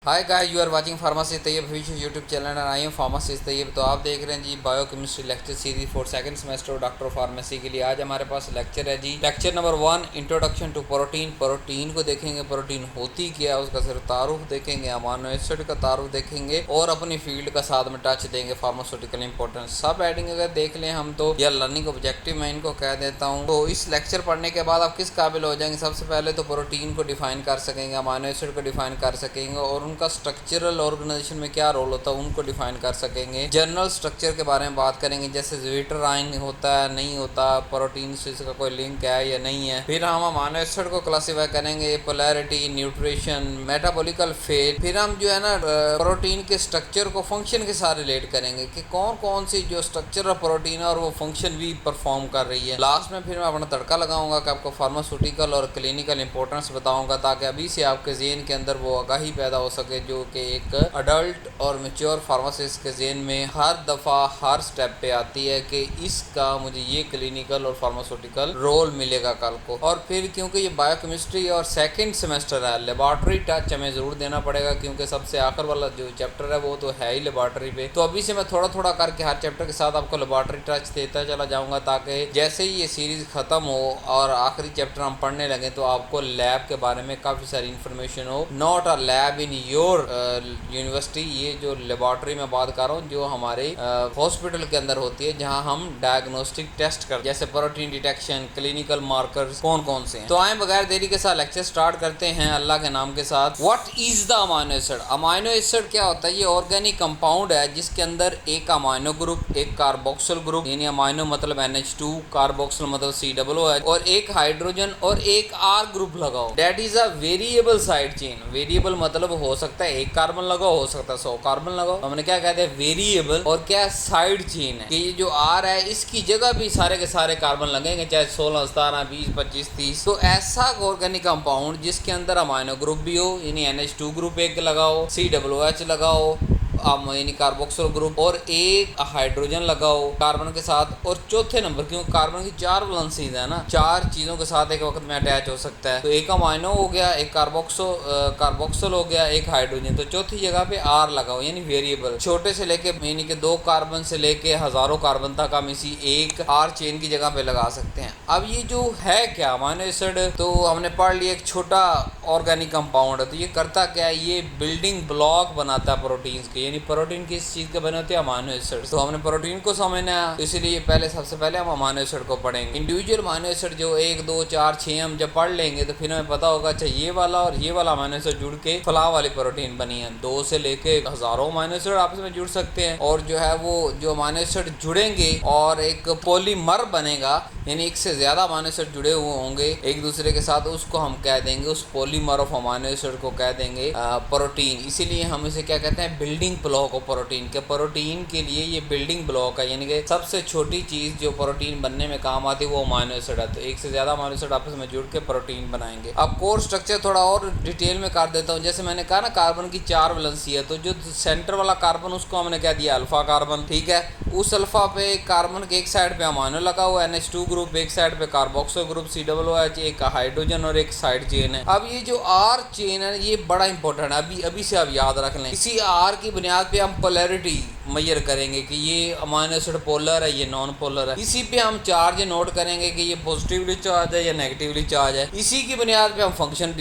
Hi guys, you are watching pharmacy Tayyab Bhavishya YouTube channel and I am pharmacist Tayyab. तो आप देख रहे हैं जी biochemistry lecture series for second semester doctor of pharmacy के लिए। आज हमारे पास लेक्चर है जी, lecture number 1, introduction to protein. Protein को देखेंगे, प्रोटीन होती क्या है, उसका सिर्फ तारुफ देखेंगे, अमाइनो एसिड का तारुफ देखेंगे और अपनी फील्ड का साथ में टच देंगे, फार्मास्यूटिकल इंपॉर्टेंस। सब एडिंग अगर देख लें हम तो यह लर्निंग ऑब्जेक्टिव मैं इनको कह देता हूँ। तो इस लेक्चर पढ़ने के बाद आप किस काबिल हो जाएंगे? सबसे पहले तो प्रोटीन को डिफाइन कर सकेंगे, अमाइनो एसिड को डिफाइन कर सकेंगे और उनका स्ट्रक्चरल ऑर्गेनाइजेशन में क्या रोल होता है उनको डिफाइन कर सकेंगे। जनरल स्ट्रक्चर के बारे में बात करेंगे, जैसे विट्राइन होता है नहीं होता, प्रोटीन से इसका कोई लिंक है या नहीं है। फिर हम अमाइनो एसिड को क्लासीफाई करेंगे, पोलैरिटी, न्यूट्रिशन, मेटाबॉलिकल फेट। फिर हम जो है ना प्रोटीन के स्ट्रक्चर को फंक्शन के साथ रिलेट करेंगे कि कौन कौन सी जो स्ट्रक्चर ऑफ प्रोटीन है और वो फंक्शन भी परफॉर्म कर रही है। लास्ट में फिर मैं अपना तड़का लगाऊंगा कि आपको फार्मास्यूटिकल और क्लिनिकल इंपॉर्टेंस बताऊंगा, ताकि अभी से आपके ज़हन के अंदर वो आगाही पैदा हो सके, जो कि एक अडल्ट और मैच्योर फार्मासिस्ट के ज़हन में हर दफ़ा हर स्टेप पे आती है कि इसका मुझे ये क्लिनिकल और फार्मास्यूटिकल रोल मिलेगा कल को। और फिर क्योंकि ये बायोकेमिस्ट्री और सेकंड सेमेस्टर है, लेबॉर्ट्री टच हमें ज़रूर देना पड़ेगा, क्योंकि सबसे आखिर वाला जो चैप्टर है वो तो है ही लेबॉर्ट्री पे। तो अभी से मैं थोड़ा थोड़ा करके हर चैप्टर के साथ आपको लेबॉर्ट्री टच देता चला जाऊँगा, ताकि जैसे ही ये सीरीज़ ख़त्म हो और आखिरी चैप्टर हम पढ़ने लगे तो आपको लैब के बारे में काफ़ी सारी इन्फॉर्मेशन हो। Not a lab in your university, ये जो लेबॉर्ट्री में बात कर रहा हूँ जो हमारे हॉस्पिटल के अंदर होती है, जहाँ हम डायग्नोस्टिक टेस्ट कर, जैसे प्रोटीन डिटेक्शन, क्लिनिकल मार्कर्स कौन कौन से हैं। तो आए बगैर देरी के साथ लेक्चर स्टार्ट करते हैं अल्लाह के नाम के साथ। What is the amino acid? Amino acid क्या होता है? ये ऑर्गेनिक कंपाउंड है जिसके अंदर एक अमाइनो ग्रुप, एक कार्बोक्सिल ग्रुप, यानी अमाइनो मतलब NH2, कार्बोक्सिल मतलब COOH, और एक हाइड्रोजन और एक R ग्रुप लगाओ। That is a variable side chain. Variable मतलब हो सकता है एक कार्बन लगाओ, हो सकता है 100 कार्बन लगाओ। हमने क्या कहते हैं? वेरिएबल। और क्या साइड चेन है कि ये जो R है इसकी जगह भी सारे के सारे कार्बन लगेंगे, चाहे 16, 17, 20, 25, 30। तो ऐसा ऑर्गेनिक कंपाउंड जिसके अंदर अमाइनो ग्रुप भी हो, यानी NH2 ग्रुप एक लगाओ, COOH लगाओ, यानी कार्बोक्सिल ग्रुप, और एक हाइड्रोजन लगाओ कार्बन के साथ। और चौथे नंबर, क्योंकि कार्बन की 4 वैलेंसीज है ना, 4 चीज़ों के साथ एक वक्त में अटैच हो सकता है। तो एक अमाइनो हो गया, एक कार्बोक्सिल हो गया, एक हाइड्रोजन। तो चौथी जगह पे R लगाओ, यानी वेरिएबल। छोटे से लेके यानी कि 2 कार्बन से लेके हज़ारों कार्बन तक हम इसी एक R चेन की जगह पे लगा सकते हैं। अब ये जो है क्या अमाइनो एसिड, तो हमने पढ़ लिया एक छोटा ऑर्गेनिक कंपाउंड है। तो ये करता क्या है? ये बिल्डिंग ब्लॉक बनाता है प्रोटीन्स के, यानी प्रोटीन किस चीज़ के बने होते हैं? Amino acid. तो हमने प्रोटीन को समझना है, तो इसीलिए पहले सबसे पहले हम अमाइनो एसिड को पढ़ेंगे। इंडिविजुअल अमाइनो एसिड जो 1, 2, 4, 6 हम जब पढ़ लेंगे तो फिर हमें पता होगा अच्छा ये वाला और ये वाला अमाइनो एसिड जुड़ के फला वाली प्रोटीन बनी है। 2 से लेके हज़ारों अमाइनो एसिड आपस में जुड़ सकते हैं, और जो है वो जो अमाइनो एसिड जुड़ेंगे और एक पॉलीमर बनेगा, यानी एक से ज़्यादा अमाइनो एसिड जुड़े हुए होंगे एक दूसरे के साथ, उसको हम कह देंगे, उस पॉलीमर ऑफ अमाइनो एसिड को कह देंगे प्रोटीन। इसीलिए हम इसे क्या कहते हैं? बिल्डिंग ब्लॉक ऑफ प्रोटीन के। प्रोटीन के लिए ये बिल्डिंग ब्लॉक है, यानी कि सबसे छोटी चीज़ जो प्रोटीन बनने में काम आती है वो अमाइनो एसिड है। तो एक से ज़्यादा अमाइनो एसिड आपस में जुड़ के प्रोटीन बनाएंगे। अब कोर स्ट्रक्चर थोड़ा और डिटेल में कर देता हूँ। जैसे मैंने कहा ना कार्बन की 4 वैलेंसी है, तो जो सेंटर वाला कार्बन उसको हमने क्या दिया? Alpha carbon. ठीक है, उस अल्फा पे कार्बन के एक साइड पे अमाइनो लगा हुआ है, NH2 ग्रुप, एक साइड पे कार्बोक्सिल ग्रुप COOH, एक हाइड्रोजन और एक साइड चेन है। अब ये जो R चेन है ये बड़ा इंपॉर्टेंट है, अभी से आप याद रख लें। इसी R की बुनियाद पे हम पोलैरिटी मेजर करेंगे कि ये अमाइनो एसिड पोलर है, ये नॉन पोलर है। इसी पे हम चार्ज नोट करेंगे कि ये पॉजिटिवली चार्ज है या नेगेटिवली चार्ज है। इसी की बुनियाद पे हम फंक्शन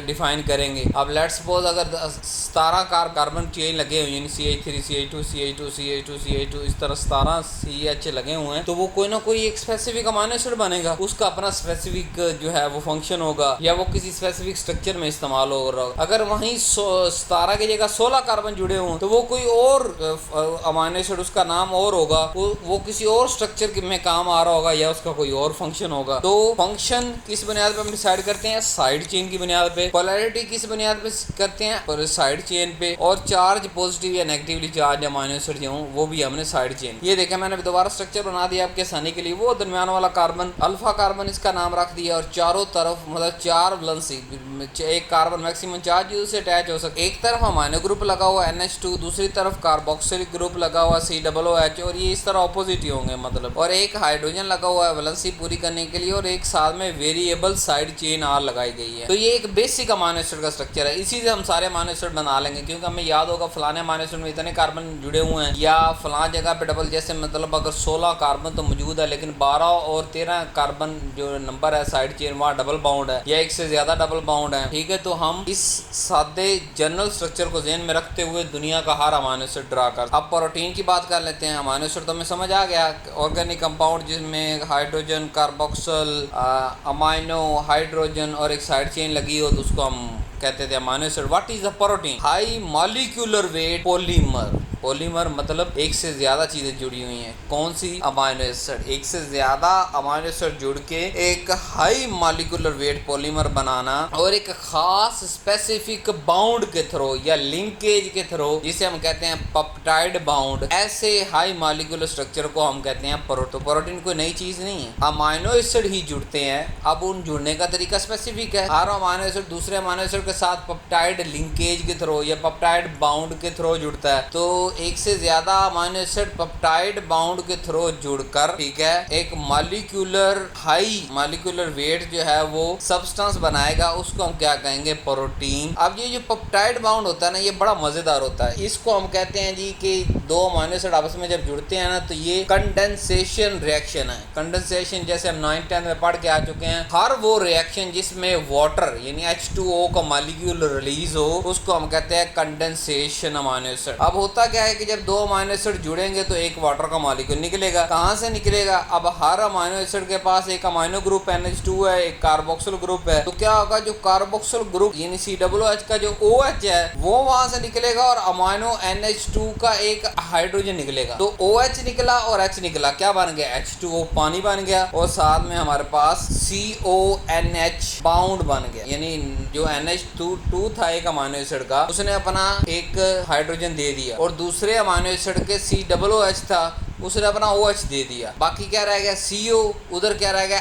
डिफाइन करेंगे। अब लेट्स सपोज अगर 17 कार्बन चेन लगे हुए हैं, CH3 CH2 CH2 CH2 CH2, इस तरह 17 CH लगे हुए हैं, तो वो कोई ना कोई एक स्पेसिफिक अमाइनो एसिड बनेगा। उसका अपना स्पेसिफिक जो है वो फंक्शन होगा, या वो किसी स्पेसिफिक स्ट्रक्चर में इस्तेमाल होगा। अगर वहीं 17 की जगह 16 कार्बन जुड़े हों तो वो कोई और अमाइनो एसिड, उसका नाम और होगा, वो किसी और स्ट्रक्चर में काम आ रहा होगा, या उसका कोई और फंक्शन होगा। तो फंक्शन किस बुनियाद पे हम डिसाइड करते हैं? साइड चेन की बुनियाद पे। पोलैरिटी किस बुनियाद पे करते हैं? पर साइड चेन पे। और चार्ज पॉजिटिव या नेगेटिवली चार्ज अमाइनो एसिड जो वो भी हमने साइड चेन। ये देखें मैंने दोबारा स्ट्रक्चर बना दिया आपके आसानी के लिए। वो दरमियान वाला कार्बन अल्फा कार्बन इसका नाम रख दिया, और चारों तरफ मतलब 4 वैलेंसी, एक कार्बन मैक्सिमम चार्ज से अटैच हो सकता है। एक तरफ अमाइनो ग्रुप लगा हुआ NH2, दूसरी तरफ कार्बोक्सिल ग्रुप, ग्रुप लगा हुआ COOH, और ये इस तरह ऑपोजिट ही होंगे मतलब, और एक हाइड्रोजन लगा हुआ है वैलेंसी पूरी करने के लिए, और एक साथ में वेरिएबल साइड चेन R लगाई गई है। तो ये एक बेसिक अमीनो एसिड का स्ट्रक्चर है। इसी से हम सारे अमीनो एसिड बना लेंगे, क्योंकि हमें याद होगा फलाने अमीनो एसिड में इतने कार्बन जुड़े हुए हैं, या फलां जगह पे डबल, जैसे मतलब अगर 16 कार्बन तो मौजूद है लेकिन 12 और 13 कार्बन जो नंबर है साइड चेन वहाँ डबल बाउंड है, या एक से ज्यादा डबल बाउंड है। ठीक है, तो हम इस सादे जनरल स्ट्रक्चर को ध्यान में रखते हुए दुनिया का हर अमीनो एसिड ड्रा कर। अब प्रोटीन की बात कर लेते हैं। अमीनो एसिड तो हमें समझ आ गया, ऑर्गेनिक कंपाउंड जिसमें हाइड्रोजन, कार्बोक्सिल, अमाइनो, हाइड्रोजन और एक साइड चेन लगी हो, तो उसको हम कहते थे amino acid. What is the protein? High molecular weight polymer. Polymer मतलब एक से ज्यादा चीजें जुड़ी हुई हैं। कौन सी? Amino acid. एक से ज्यादा अमीनो एसिड जुड़ के एक हाई मॉलिक्यूलर वेट पॉलीमर बनाना, और एक खास स्पेसिफिक बाउंड के थ्रू या लिंकेज के थ्रू, जिसे हम कहते हैं पेप्टाइड बाउंड। ऐसे हाई मॉलिक्यूलर स्ट्रक्चर को हम कहते हैं प्रोटीन। प्रोटीन कोई नई चीज नहीं है, अमीनो एसिड ही जुड़ते हैं। अब उन जुड़ने का तरीका स्पेसिफिक है। हर अमीनो एसिड दूसरे अमीनो एसिड के साथ पेप्टाइड लिंकेज के थ्रू या पेप्टाइड बाउंड के थ्रू जुड़ता है। तो एक से ज्यादा अमीनो एसिड पेप्टाइड बाउंड के थ्रू जुड़कर, ठीक है, एक मॉलिक्यूलर हाई मॉलिक्यूलर वेट जो है वो सब्सटेंस बनाएगा, उसको हम क्या कहेंगे? प्रोटीन। अब ये जो पेप्टाइड बाउंड होता है ना, ये बड़ा मजेदार होता है। इसको हम कहते हैं जी कि दो अमीनो एसिड आपस में जब जुड़ते हैं ना, तो ये कंडेंसेशन रिएक्शन है। कंडेंसेशन जैसे हम 9th 10th में पढ़ के आ चुके हैं। हर वो रिएक्शन जिसमें वाटर यानी H2O का मॉलिक्यूल रिलीज हो, उसको हम कहते हैं कंडेंसेशन अमीनो एसिड। अब होता क्या है कि जब दो अमीनो एसिड जुड़ेंगे तो एक वाटर का मॉलिक्यूल निकलेगा। कहाँ से निकलेगा? अब हर अमीनो एसिड के पास एक अमीनो ग्रुप NH2 है, एक कार्बोक्सिल ग्रुप है। तो क्या होगा? जो कार्बोक्सिल ग्रुप यानी COOH का जो OH है वो वहां से निकलेगा, और अमीनो NH2 का एक हाइड्रोजन निकलेगा। तो OH निकला और H निकला, क्या बन गया? H2O, पानी बन गया, और साथ में हमारे पास CONH बाउंड बन गया। यानी जो NH2 था एक अमीनो एसिड का, उसने अपना एक हाइड्रोजन दे दिया, और दूसरे अमीनो एसिड के COOH था, उसने अपना OH दे दिया। बाकी क्या रह गया? CO। उधर क्या रह गया?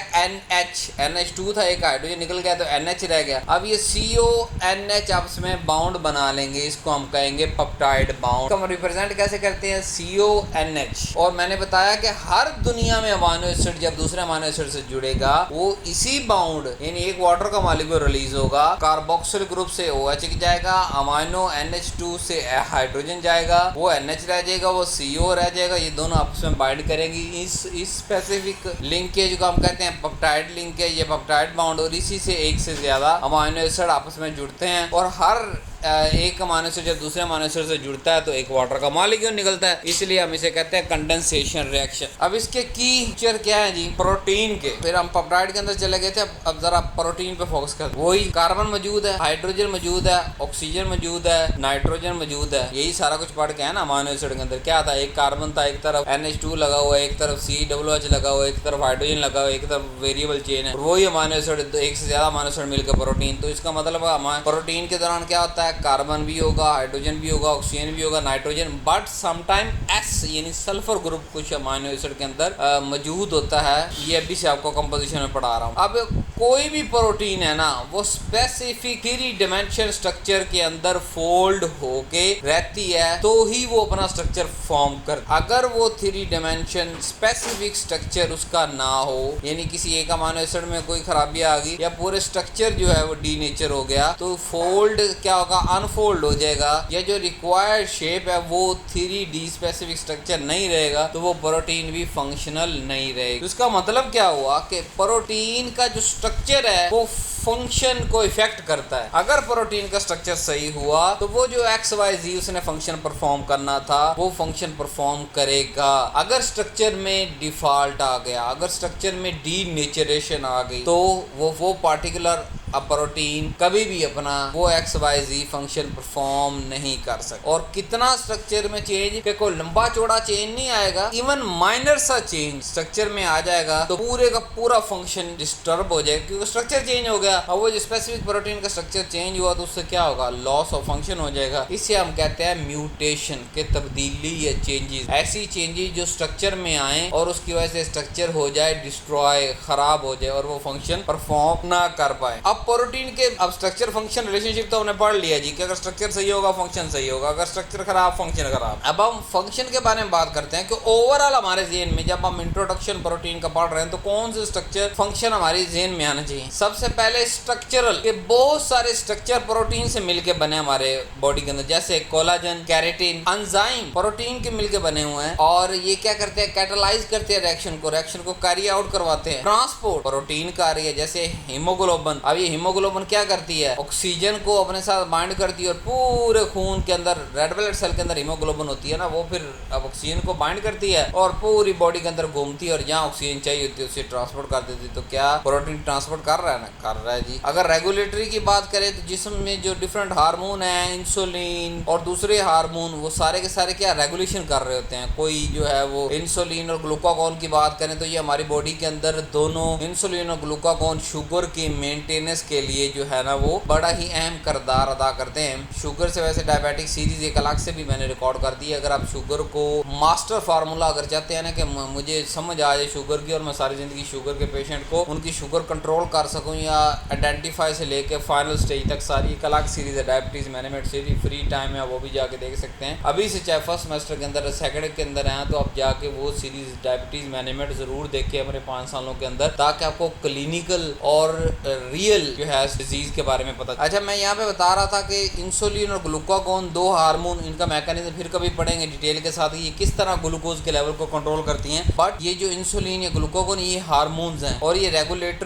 NH2 था, एक हाइड्रोजन निकल गया तो NH रह गया। अब ये CONH आपस में बाउंड बना लेंगे, इसको हम कहेंगे पेप्टाइड बाउंड। हम रिप्रेजेंट कैसे करते हैं? CONH। और मैंने बताया कि हर दुनिया में अमीनो एसिड जब दूसरे अमीनो एसिड से जुड़ेगा, वो इसी बाउंड यानी एक वाटर का मॉलिक्यूल रिलीज होगा, कार्बोक्सिल ग्रुप से OH जाएगा, अमीनो NH2 से हाइड्रोजन जाएगा, वो NH रह जाएगा, वो CO रह जाएगा, ये दोनों आपस में बाइंड करेंगी। इस स्पेसिफिक लिंकेज को हम कहते हैं पेप्टाइड लिंकेज या पेप्टाइड बाउंड, और इसी से एक से ज्यादा अमीनो एसिड आपस में जुड़ते हैं, और हर एक अमीनो एसिड जब दूसरे अमीनो एसिड से जुड़ता है तो एक वाटर का मॉलिक्यूल निकलता है, इसलिए हम इसे कहते हैं कंडेंसेशन रिएक्शन। अब इसके की फीचर क्या है जी? प्रोटीन के। फिर हम पेप्टाइड के अंदर चले गए थे, अब जरा प्रोटीन पे फोकस कर। वही कार्बन मौजूद है, हाइड्रोजन मौजूद है, ऑक्सीजन मौजूद है, नाइट्रोजन मौजूद है, यही सारा कुछ पढ़ के है ना। अमीनो एसिड के अंदर क्या था? एक कार्बन था, एक तरफ NH2 लगा हुआ है, एक तरफ COOH लगा हुआ है, एक तरफ हाइड्रोजन लगा हुआ है, एक तरफ वेरिएबल चेन है, वही अमीनो एसिड एक से ज्यादा अमीनो एसिड मिलकर प्रोटीन। तो इसका मतलब प्रोटीन के दौरान क्या होता है? कार्बन भी होगा, हाइड्रोजन भी होगा, ऑक्सीजन भी होगा, नाइट्रोजन, बट समटाइम S यानी सल्फर ग्रुप कुछ अमीनो एसिड के अंदर मौजूद होता है। ये अभी से आपको कंपोजिशन में पढ़ा रहा हूँ। अब कोई भी प्रोटीन है ना, वो स्पेसिफिक 3 डायमेंशन स्ट्रक्चर के अंदर फोल्ड होके रहती है, तो ही वो अपना स्ट्रक्चर फॉर्म कर। अगर वो 3 डायमेंशन स्पेसिफिक स्ट्रक्चर उसका ना हो, यानी किसी एक अमीनो एसिड में कोई खराबी आ गई या पूरे स्ट्रक्चर जो है वो डीनेचर हो गया, तो फोल्ड क्या होगा? अनफोल्ड हो जाएगा, या जो रिक्वायर्ड शेप है वो 3D स्पेसिफिक स्ट्रक्चर नहीं रहेगा, तो वो प्रोटीन भी फंक्शनल नहीं रहेगा। इसका मतलब क्या हुआ कि प्रोटीन का जो स्ट्रक्चर है वो फंक्शन को इफेक्ट करता है। अगर प्रोटीन का स्ट्रक्चर सही हुआ तो वो जो XYZ उसने फंक्शन परफॉर्म करना था वो फंक्शन परफॉर्म करेगा। अगर स्ट्रक्चर में डिफॉल्ट आ गया, अगर स्ट्रक्चर में डीनेचरेशन आ गई, तो वो पार्टिकुलर प्रोटीन कभी भी अपना वो XYZ फंक्शन परफॉर्म नहीं कर सकता। और कितना स्ट्रक्चर में चेंज, कि कोई लंबा चौड़ा चेंज नहीं आएगा, इवन माइनर सा चेंज स्ट्रक्चर में आ जाएगा तो पूरे का पूरा फंक्शन डिस्टर्ब हो जाएगा, क्योंकि स्ट्रक्चर चेंज हो गया। और वो जो स्पेसिफिक प्रोटीन का स्ट्रक्चर चेंज हुआ तो उससे क्या होगा? लॉस ऑफ फंक्शन हो जाएगा। इसे हम कहते हैं म्यूटेशन के तब्दीली या चेंजेस। ऐसी चेंजेस जो स्ट्रक्चर में आए और उसकी वजह से स्ट्रक्चर हो जाए डिस्ट्रॉय, खराब हो जाए और वो फंक्शन परफॉर्म ना कर पाए। अब अब प्रोटीन के अब स्ट्रक्चर फंक्शन रिलेशनशिप तो हमने पढ़ लिया जी कि अगर स्ट्रक्चर सही होगा फंक्शन सही होगा, अगर स्ट्रक्चर खराब फंक्शन खराब। अब हम फंक्शन के बारे में बात करते हैं कि ओवरऑल हमारे ज़हन में जब हम इंट्रोडक्शन प्रोटीन का पढ़ रहे हैं तो कौन से स्ट्रक्चर फंक्शन हमारे ज़हन में आना चाहिए। सबसे पहले स्ट्रक्चरल के बहुत सारे स्ट्रक्चर प्रोटीन से मिलकर बने हमारे बॉडी के अंदर, जैसे कोलाजन, कैरेटिन, एंजाइम प्रोटीन के मिलकर बने हुए हैं और ये क्या करते हैं, कैटालाइज करते हैं रिएक्शन को कैरी आउट करवाते हैं। ट्रांसपोर्ट प्रोटीन कार्य है, जैसे हीमोग्लोबिन। अब ये हीमोग्लोबिन क्या करती है, ऑक्सीजन को अपने साथ बाइंड करती है और पूरे खून के अंदर रेड ब्लड सेल के अंदर हीमोग्लोबिन होती है ना, वो फिर अब ऑक्सीजन को बाइंड करती है और पूरी बॉडी के अंदर घूमती है और जहाँ ऑक्सीजन चाहिए होती है उसे ट्रांसपोर्ट कर देती है। तो क्या प्रोटीन ट्रांसपोर्ट कर रहा है ना, कर रहा है जी। अगर रेगुलेटरी की बात करें तो जिस्म में जो डिफरेंट हार्मोन है, इंसुलिन और दूसरे हार्मोन, वो सारे के सारे क्या रेगुलेशन कर रहे होते हैं। कोई जो है वो इंसुलिन और ग्लूकागॉन की बात करें तो ये हमारी बॉडी के अंदर दोनों इंसुलिन और ग्लूकागॉन शुगर की मेंटेनेंस के लिए जो है ना वो बड़ा ही अहम किरदार अदा करते हैं। शुगर से वैसे डायबिटिक सीरीज एक अलग से भी मैंने रिकॉर्ड कर दी है। अगर आप शुगर को मास्टर फार्मूला अगर चाहते हैं ना कि मुझे समझ आ जाए शुगर की और मैं सारी जिंदगी शुगर के पेशेंट को उनकी शुगर कंट्रोल कर सकूं या आइडेंटिफाई से लेके फाइनल स्टेज तक, सारी एक अलग सीरीज है diabetes management series, free time है वो भी जाके देख सकते हैं। अभी से चाहे फर्स्ट सेमेस्टर के अंदर सेकंड के अंदर हैं तो आप जाके वो सीरीज डायबिटीज मैनेजमेंट जरूर देखें अपने 5 सालों के अंदर, ताकि आपको क्लिनिकल और रियल जो है डिजीज के बारे में पता। अच्छा, मैं यहाँ पे बता रहा था कि इंसुलिन और ग्लूकागॉन दो हार्मोन, इनका मैकेनिज्म फिर कभी पढ़ेंगे डिटेल के साथ ये किस तरह ग्लूकोज के लेवल को कंट्रोल करती हैं। बट ये जो इंसुलिन या ग्लूकागॉन ये हार्मोन्स हैं और ये रेगुलेट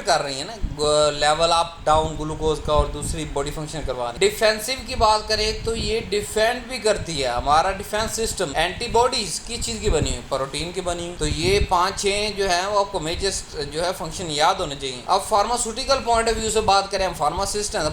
कर रही है ना लेवल अप डाउन ग्लूकोज का और दूसरी बॉडी फंक्शन करवा रही है। डिफेंसिव की बात करें तो ये डिफेंड भी करती है। हमारा डिफेंस सिस्टम एंटीबॉडीज किस चीज की बनी हुई, प्रोटीन की बनी हुई। तो ये 5-6 जो है वो आपको मेजर जो है फंक्शन याद होने चाहिए। अब फार्मास्यूटिकल पॉइंट ऑफ व्यू से बात करें, हम फार्मासिस्ट हैं तो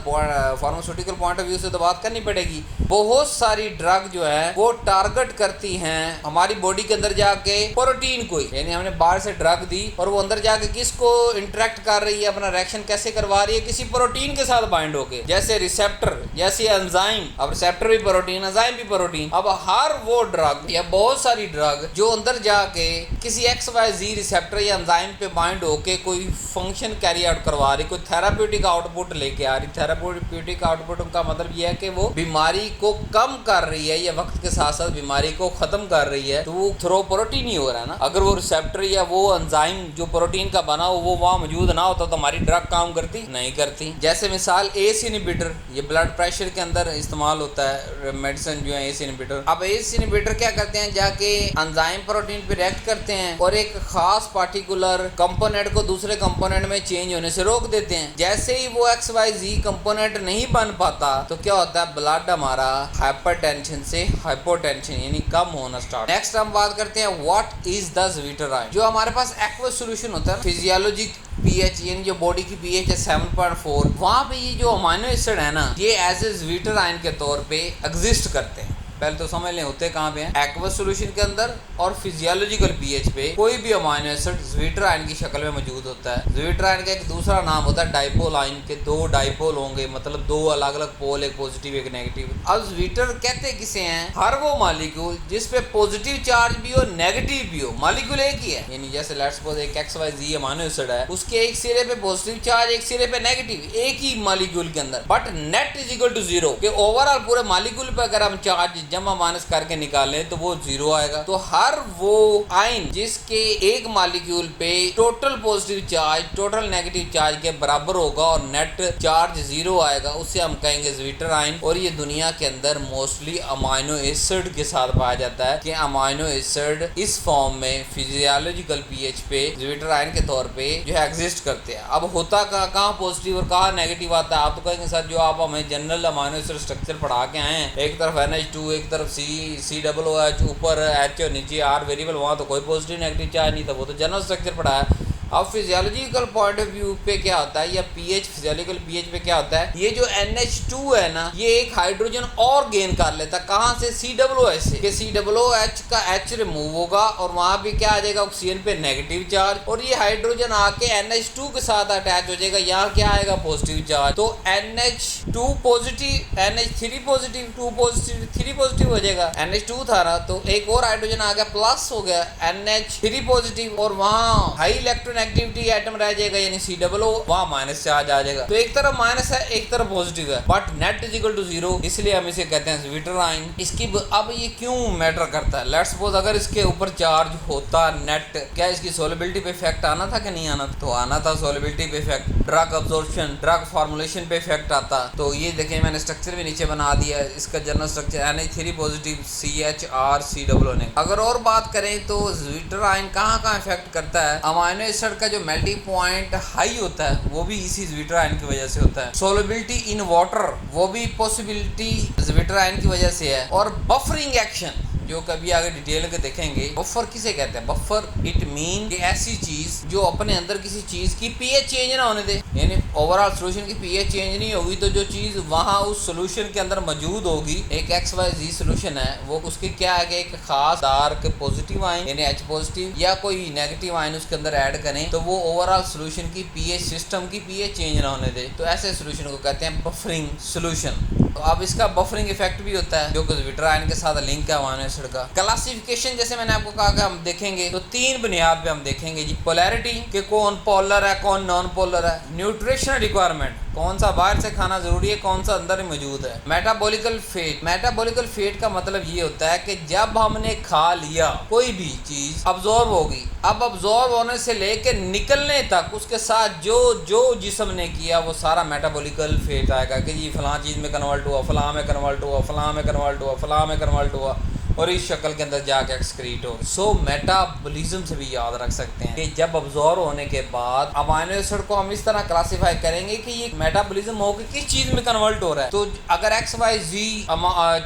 फार्मास्यूटिकल पॉइंट ऑफ व्यू से तो बात करनी पड़ेगी। बहुत सारी ड्रग जो है वो टारगेट करती हैं हमारी बॉडी के अंदर जाके प्रोटीन को ही, यानी हमने बाहर से ड्रग दी और वो अंदर जाके किसको इंटरेक्ट कर रही है, अपना रिएक्शन कैसे करवा रही है, किसी प्रोटीन के साथ बाइंड होके, जैसे रिसेप्टर, जैसे एंजाइम। अब रिसेप्टर भी प्रोटीन, एंजाइम भी प्रोटीन। अब हर वो ड्रग या बहुत सारी ड्रग जो अंदर जाके किसी XYZ रिसेप्टर या एंजाइम पे बाइंड होके कोई फंक्शन कैरी आउट करवा रही, कोई थेराप्यूटिक आउटपुट लेके आ रही। थेराप्यूटिक आउटपुट का मतलब यह है कि वो बीमारी को कम कर रही है या वक्त के साथ साथ बीमारी को खत्म कर रही है, तो वो थ्रो प्रोटीन ही हो रहा है ना। अगर वो रिसेप्टर या वो एंजाइम जो प्रोटीन का बना हो वो वहाँ मौजूद ना होता तो हमारी ड्रग काम करती नहीं करती। जैसे मिसाल ACE इनहिबिटर, ये ब्लड प्रेशर के अंदर इस्तेमाल होता है मेडिसिन जो है ACE इनहिबिटर। अब ACE इनहिबिटर क्या करते हैं, जाके एंजाइम प्रोटीन पे रिएक्ट करते हैं और एक खास पार्टिकुलर कंपोनेंट को दूसरे कंपोनेंट में चेंज होने से रोक देते हैं। जैसे ही वो XYZ कंपोनेंट नहीं बन पाता तो क्या होता है, ब्लड हमारा हाइपरटेंशन से हाइपोटेंशन यानी कम होना स्टार्ट। नेक्स्ट हम बात करते हैं व्हाट इज द ज़्वीटर। जो हमारे पास एक्वस सॉल्यूशन होता है, फिजियोलॉजिक pH यानी जो बॉडी की pH है 7.4, वहाँ पे ये जो अमाइनो एसिड है ना ये एज ए ज़्वीटर आयन के तौर पे एग्जिस्ट करते हैं। पहले तो समझ लें होते कहाँ पे हैं, एक्वस सॉल्यूशन के अंदर और फिजियोलॉजिकल pH पे कोई भी अमाइनो एसिड ज़्वीटर आयन की शक्ल में मौजूद होता है। ज़्वीटर आयन का एक दूसरा नाम होता है डाइपोल आयन के, 2 डाइपोल होंगे, मतलब 2 अलग अलग पोल, एक पॉजिटिव एक नेगेटिव। अब ज़्वीटर कहते किसे हैं, हर वो मॉलिक्यूल जिस पे पॉजिटिव चार्ज भी हो नेगेटिव भी हो, मॉलिक्यूल एक ही है। यानी जैसे लेट्स सपोज एक XYZ अमाइनो एसिड है, उसके एक सिरे पे पॉजिटिव चार्ज एक सिरे पे नेगेटिव, एक ही मॉलिक्यूल के अंदर, but net is equal to 0 के ओवरऑल पूरे मॉलिक्यूल पे अगर हम चार्ज जमा माइनस करके निकालें तो वो 0 आएगा। तो हर वो आयन जिसके एक मॉलिक्यूल पे total positive charge total negative charge के बराबर होगा और नेट चार्ज 0 आएगा, उससे हम कहेंगे ज़्वीटर आयन। और ये दुनिया के अंदर मोस्टली अमाइनो एसिड के साथ पाया जाता है कि अमाइनो एसिड इस फॉर्म में फिजियोलॉजिकल pH पे ज़्वीटर आयन के तौर पे जो है एग्जिस्ट करते हैं। अब होता कहाँ पॉजिटिव और कहाँ नेगेटिव आता है, आप तो कहेंगे सर जो आप हमें जनरल अमाइनो एसिड स्ट्रक्चर पढ़ा के आए हैं, एक तरफ NH2 एक तरफ COOH, ऊपर H और नीचे R वेरिएबल, वहाँ तो कोई पॉजिटिव नेगेटिव चार्ज नहीं था, वो तो जनरल स्ट्रक्चर पढ़ा है। अब फिजियोलॉजिकल पॉइंट ऑफ व्यू पे क्या होता है, या pH फिजियोलॉजिकल pH पे क्या होता है, ये जो NH2 है ना ये एक हाइड्रोजन और गेन कर लेता है, कहाँ से, COOH से, कि COOH का H रिमूव होगा और वहाँ पे क्या आ जाएगा, ऑक्सीजन पे नेगेटिव चार्ज, और ये हाइड्रोजन आके NH2 के साथ अटैच हो जाएगा, यहाँ क्या आएगा, पॉजिटिव चार्ज। तो NH2 positive, NH3 positive, 2 positive 3 positive हो जाएगा। NH2 था ना तो एक और हाइड्रोजन आ गया प्लस हो गया NH3 पॉजिटिव, और वहाँ हाई इलेक्ट्रॉन नेगेटिविटी आइटम रह जाएगा यानी COO, वहाँ माइनस चार्ज आ जाएगा। तो एक तरफ माइनस है एक तरफ पॉजिटिव है, but net is equal to 0, इसलिए हम इसे कहते हैं स्वीटराइन। इसकी अब ये क्यों मैटर करता है? लेट्स सपोज अगर इसके ऊपर चार्ज होता नेट, क्या इसकी सोलिबिलिटी पे इफेक्ट आना था कि नहीं आना? तो आना था सोलिबिलिटी पे effect, drug absorption, drug formulation पे इफेक्ट आता। तो ये देखें मैंने स्ट्रक्चर भी नीचे बना दिया है, इसका general structure NH3 positive CHR COO। अगर और बात करें तो स्वीटराइन कहाँ इफेक्ट करता है? अमाइनो एसिड का जो मेल्टिंग पॉइंट हाई होता है वो भी इसी स्वीटराइन की वजह से होता है। सोलिबिलिटी इन वाटर वो भी पॉसिबिलिटी स्वीटराइन की वजह से है। और बफरिंग एक्शन जो कभी आगे डिटेल के देखेंगे, बफर किसे कहते हैं? बफर इट मीन कि ऐसी चीज जो अपने अंदर किसी चीज की pH चेंज ना होने दे, यानी ओवरऑल सॉल्यूशन की pH चेंज नहीं होगी तो जो चीज वहां उस सॉल्यूशन के अंदर मौजूद होगी, एक XYZ सॉल्यूशन है, वो उसके क्या है कि एक खास डार्क पॉजिटिव आयन यानी H पॉजिटिव या कोई नेगेटिव आयन उसके अंदर ऐड करें तो वो ओवरऑल सॉल्यूशन की pH सिस्टम की pH चेंज ना होने दे। तो ऐसे सॉल्यूशन को कहते हैं बफरिंग सॉल्यूशन। तो अब इसका बफरिंग इफेक्ट भी होता है जो कि स्वीटराइन के साथ लिंक है अमाइनो एसिड का। क्लासिफिकेशन जैसे मैंने आपको कहा कि हम देखेंगे तो 3 बुनियाद पे हम देखेंगे जी। पोलैरिटी के कौन पोलर है कौन नॉन पोलर है। न्यूट्रिशनल रिक्वायरमेंट, कौन सा बाहर से खाना जरूरी है कौन सा अंदर मौजूद है। मेटाबॉलिकल फेट, मेटाबॉलिकल फेट का मतलब ये होता है कि जब हमने खा लिया कोई भी चीज अब्जॉर्ब होगी, अब अब्जॉर्ब होने से लेके निकलने तक उसके साथ जो जिस्म ने किया वो सारा मेटाबॉलिकल फेट आएगा कि जी फलां चीज में कन्वर्ट हुआ, फलां में कन्वर्ट हुआ, फलां में कन्वर्ट हुआ, फलां में कन्वर्ट हुआ और इस शक्ल के अंदर जाके एक्सक्रीट हो। सो मेटाबॉलिज्म से भी याद रख सकते हैं कि जब अब्जॉर्ब होने के बाद अमाइनो एसिड को हम इस तरह क्लासिफाई करेंगे कि ये मेटाबॉलिज्म होकर किस चीज में कन्वर्ट हो रहा है। तो अगर XYZ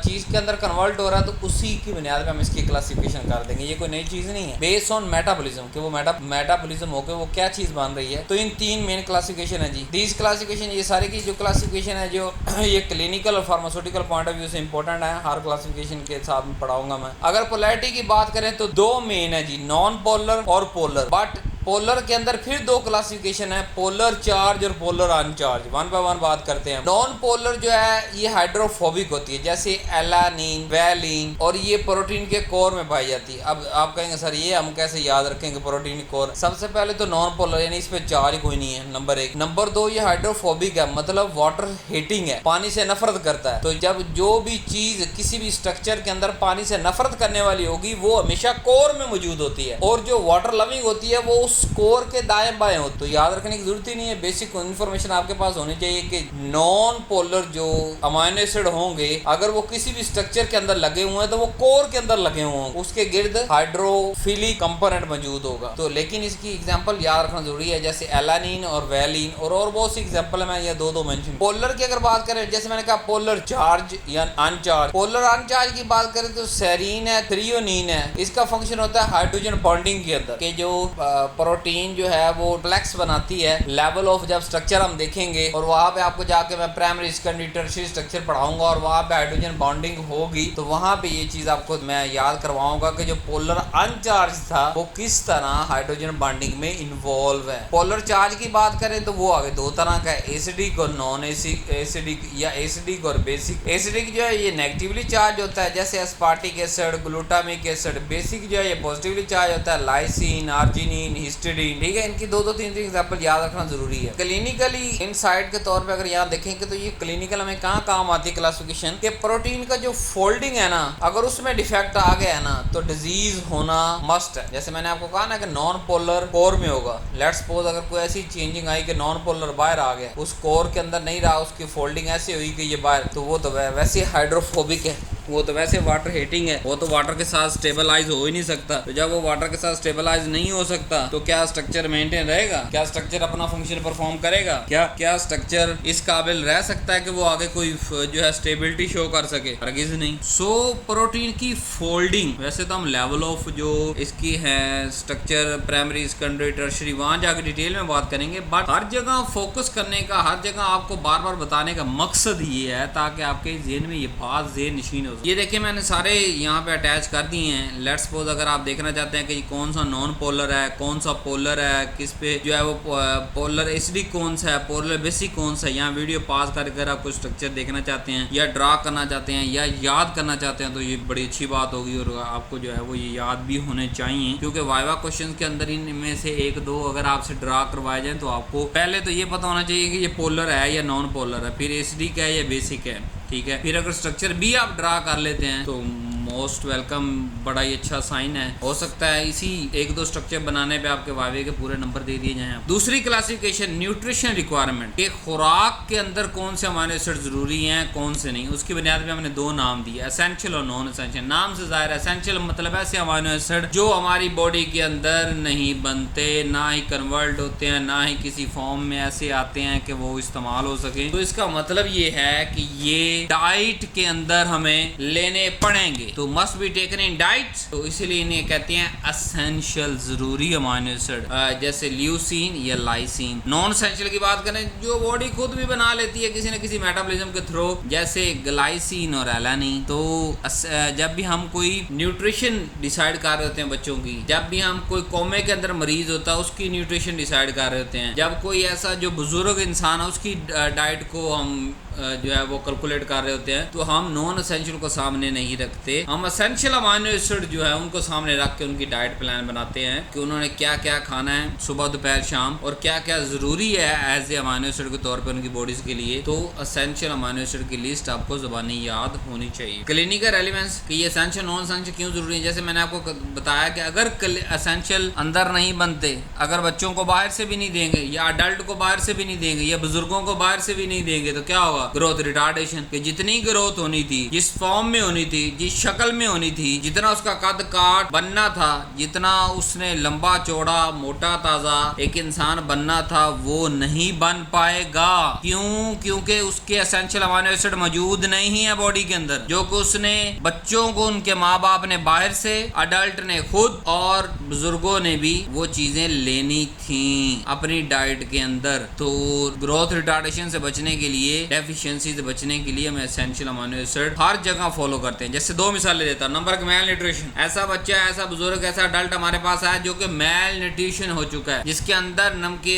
चीज के अंदर कन्वर्ट हो रहा है तो उसी की बुनियाद पे हम इसकी क्लासिफिकेशन कर देंगे। ये कोई नई चीज नहीं है, बेस्ड ऑन मेटाबॉलिज्म कि वो मेटाबॉलिज्म होकर वो क्या चीज बन रही है। तो इन 3 मेन क्लासिफिकेशन है जी। दीज क्लासिफिकेशन, ये सारी की जो क्लासिफिकेशन है जो ये क्लिनिकल और फार्मास्यूटिकल पॉइंट ऑफ व्यू से इंपॉर्टेंट है, हर क्लासिफिकेशन के साथ में पढ़ाऊंगा मैं। अगर पोलैरिटी की बात करें तो 2 मेन है जी, नॉन पोलर और पोलर। बट पोलर के अंदर फिर 2 क्लासिफिकेशन है, पोलर चार्ज और पोलर अनचार्ज। 1 बाय 1 बात करते हैं। नॉन पोलर जो है ये हाइड्रोफोबिक होती है, जैसे एलानिन, वैलिन, और ये प्रोटीन के कोर में पाई जाती है। अब आप कहेंगे सर ये हम कैसे याद रखेंगे प्रोटीन कोर? सबसे पहले तो नॉन पोलर यानी इस पे चार्ज कोई नहीं है, नंबर 1। नंबर 2 ये हाइड्रोफोबिक है, मतलब वाटर हीटिंग है, पानी से नफरत करता है। तो जब जो भी चीज किसी भी स्ट्रक्चर के अंदर पानी से नफरत करने वाली होगी वो हमेशा कोर में मौजूद होती है, और जो वाटर लविंग होती है वो कोर के दाएं बाएं हो। तो याद रखने की जरूरत ही नहीं है, बेसिक इन्फॉर्मेशन आपके पास होनी चाहिए कि नॉन पोलर जो अमाइनो एसिड होंगे अगर वो किसी भी स्ट्रक्चर के अंदर लगे हुए हैं तो वो कोर के अंदर लगे हुए होंगे, उसके गिर्द हाइड्रोफिलिक कंपोनेंट मौजूद होगा। तो लेकिन इसकी एग्जांपल याद रखना जरूरी है, जैसे एलानिन और वैलिन और बहुत सी एग्जांपल है, मैं ये 2 मेंशन। पोलर की अगर बात करें, जैसे मैंने कहा पोलर चार्ज या अनचार्ज। पोलर अनचार्ज की बात करें तो सेरीन है, थ्रियोनिन है, इसका फंक्शन होता है हाइड्रोजन बॉन्डिंग के अंदर के जो प्रोटीन जो है वो फ्लेक्स बनाती है। लेवल ऑफ जब स्ट्रक्चर हम देखेंगे और वहां पे आपको जाके मैं प्राइमरी सेकेंडरी टर्शियरी स्ट्रक्चर पढ़ाऊंगा और वहां पे हाइड्रोजन बॉन्डिंग होगी तो वहां पे ये चीज आपको मैं याद करवाऊंगा कि जो पोलर अनचार्ज था वो किस तरह हाइड्रोजन बॉन्डिंग में इन्वॉल्व है। पोलर चार्ज की बात करें तो वो आगे 2 तरह का है, एसिडिक और नॉन एसिडिक या एसिडिक और बेसिक। एसिडिक जो है ये नेगेटिवली चार्ज होता है, जैसे aspartic acid, glutamic acid. Basic जो है ये पॉजिटिवली चार्ज होता है, लाइसिन, आर्जिनिन, हिस्टिडीन। ठीक है, इनकी 2-3 एग्जांपल याद रखना जरूरी है। क्लिनिकली इनसाइट के तौर पे अगर यहाँ देखेंगे तो ये क्लिनिकल में कहाँ काम आती है क्लासिफिकेशन के प्रोटीन का जो फोल्डिंग है ना, अगर उसमें डिफेक्ट आ गया है ना तो डिजीज होना मस्ट है। जैसे मैंने आपको कहा ना कि नॉन पोलर कोर में होगा। लेट्स सपोज अगर कोई ऐसी चेंजिंग आई कि नॉन पोलर बाहर आ गया, उस कोर के अंदर नहीं रहा, उसकी फोल्डिंग ऐसी हुई कि ये बाहर, तो वो तो वैसे हाइड्रोफोबिक है, वो तो वैसे वाटर हीटिंग है, वो तो वाटर के साथ स्टेबलाइज हो ही नहीं सकता। तो जब वो वाटर के साथ स्टेबलाइज नहीं हो सकता तो क्या स्ट्रक्चर मेंटेन रहेगा? क्या स्ट्रक्चर अपना फंक्शन परफॉर्म करेगा? क्या स्ट्रक्चर इस काबिल रह सकता है कि वो आगे कोई जो है स्टेबिलिटी शो कर सके? हरगिज नहीं। सो प्रोटीन की फोल्डिंग, वैसे तो हम लेवल ऑफ जो इसकी है स्ट्रक्चर प्राइमरी सेकेंडरी टर्शियरी वहां जाके डिटेल में बात करेंगे, बट हर जगह फोकस करने का, हर जगह आपको बार बार बताने का मकसद ये है ताकि आपके ज़हन में ये बात ज़हन नशीन हो ये देखिए मैंने सारे यहाँ पे अटैच कर दिए हैं। लेट्स सपोज अगर आप देखना चाहते हैं कि कौन सा नॉन पोलर है, कौन सा पोलर है, किस पे जो है वो पोलर एसिडिक कौन सा है, पोलर बेसिक कौन सा है, यहाँ वीडियो पास कर आप कुछ स्ट्रक्चर देखना चाहते हैं या ड्रा करना चाहते हैं या याद करना चाहते हैं तो ये बड़ी अच्छी बात होगी और आपको जो है वो ये याद भी होने चाहिए, क्योंकि वाइवा क्वेश्चन के अंदर इनमें से एक दो अगर आपसे ड्रा करवाए जाए तो आपको पहले तो ये पता होना चाहिए कि ये पोलर है या नॉन पोलर है, फिर एसिडिक है या बेसिक है, ठीक है। फिर अगर स्ट्रक्चर भी आप ड्रा कर लेते हैं तो मोस्ट वेलकम, बड़ा ही अच्छा साइन है। हो सकता है इसी एक दो स्ट्रक्चर बनाने पे आपके वाइवे के पूरे नंबर दे दिए जाएं। दूसरी क्लासिफिकेशन न्यूट्रिशन रिक्वायरमेंट, के खुराक के अंदर कौन से अमीनो एसिड जरूरी हैं कौन से नहीं, उसकी बुनियाद पे हमने दो नाम दिए, एसेंशियल और नॉन एसेंशियल। नाम से जाहिर है एसेंशियल मतलब ऐसे अमीनो एसिड जो हमारी बॉडी के अंदर नहीं बनते, ना ही कन्वर्ट होते हैं, ना ही किसी फॉर्म में ऐसे आते हैं कि वो इस्तेमाल हो सके। तो इसका मतलब ये है कि ये डाइट के अंदर हमें लेने पड़ेंगे, तो must be taken in diet, तो इसीलिए इन्हें कहते हैं एसेंशियल, जरूरी अमीनो एसिड, जैसे ल्यूसीन या लाइसिन। नॉन एसेंशियल की बात करें जो बॉडी खुद भी बना लेती है किसी न किसी मेटाबॉलिज्म के थ्रू, जैसे ग्लाइसिन और एलानिन। तो जब भी हम कोई न्यूट्रिशन डिसाइड कर रहे होते हैं बच्चों की, जब भी हम कोई कोमे के अंदर मरीज होता है उसकी न्यूट्रिशन डिसाइड कर रहे होते हैं, जब कोई ऐसा जो बुजुर्ग इंसान है उसकी डाइट को हम जो है वो कैलकुलेट कर रहे होते हैं, तो हम नॉन एसेंशियल को सामने नहीं रखते, हम एसेंशियल अमीनो एसिड जो है उनको सामने रख के उनकी डाइट प्लान बनाते हैं कि उन्होंने क्या क्या खाना है सुबह दोपहर शाम और क्या क्या जरूरी है एज ए अमीनो एसिड के तौर पे उनकी बॉडीज के लिए। तो एसेंशियल अमीनो एसिड की लिस्ट आपको ज़बानी याद होनी चाहिए। क्लिनिकल रेलेवेंस कि ये एसेंशियल नॉन एसेंशियल क्यों जरूरी है, जैसे मैंने आपको बताया कि अगर एसेंशियल अंदर नहीं बनते, अगर बच्चों को बाहर से भी नहीं देंगे या अडल्ट को बाहर से भी नहीं देंगे या बुजुर्गों को बाहर से भी नहीं देंगे तो क्या होगा, ग्रोथ रिटार्डेशन। कि जितनी ग्रोथ होनी थी, जिस फॉर्म में होनी थी, जिस शक्ल में होनी थी, जितना उसका कद काट बनना था, जितना उसने लंबा चौड़ा मोटा ताजा एक इंसान बनना था वो नहीं बन पाएगा। क्यों? क्योंकि उसके एसेंशियल अमीनो एसिड मौजूद नहीं है बॉडी के अंदर, जो कि उसने बच्चों को उनके माँ बाप ने बाहर से, अडल्ट ने खुद और बुजुर्गों ने भी वो चीजें लेनी थी अपनी डाइट के अंदर। तो ग्रोथ रिटार्डेशन से बचने के लिए, डेफिशिएंसी से बचने के लिए हम एसेंशियल अमीनो एसिड हर जगह फॉलो करते हैं। जैसे दो मिसालें देता हूं। नंबर 1 मेल न्यूट्रिशन, ऐसा बच्चा, ऐसा बुजुर्ग, ऐसा अडल्ट हमारे पास आया जो कि मेल न्यूट्रिशन हो चुका है, जिसके अंदर नमकी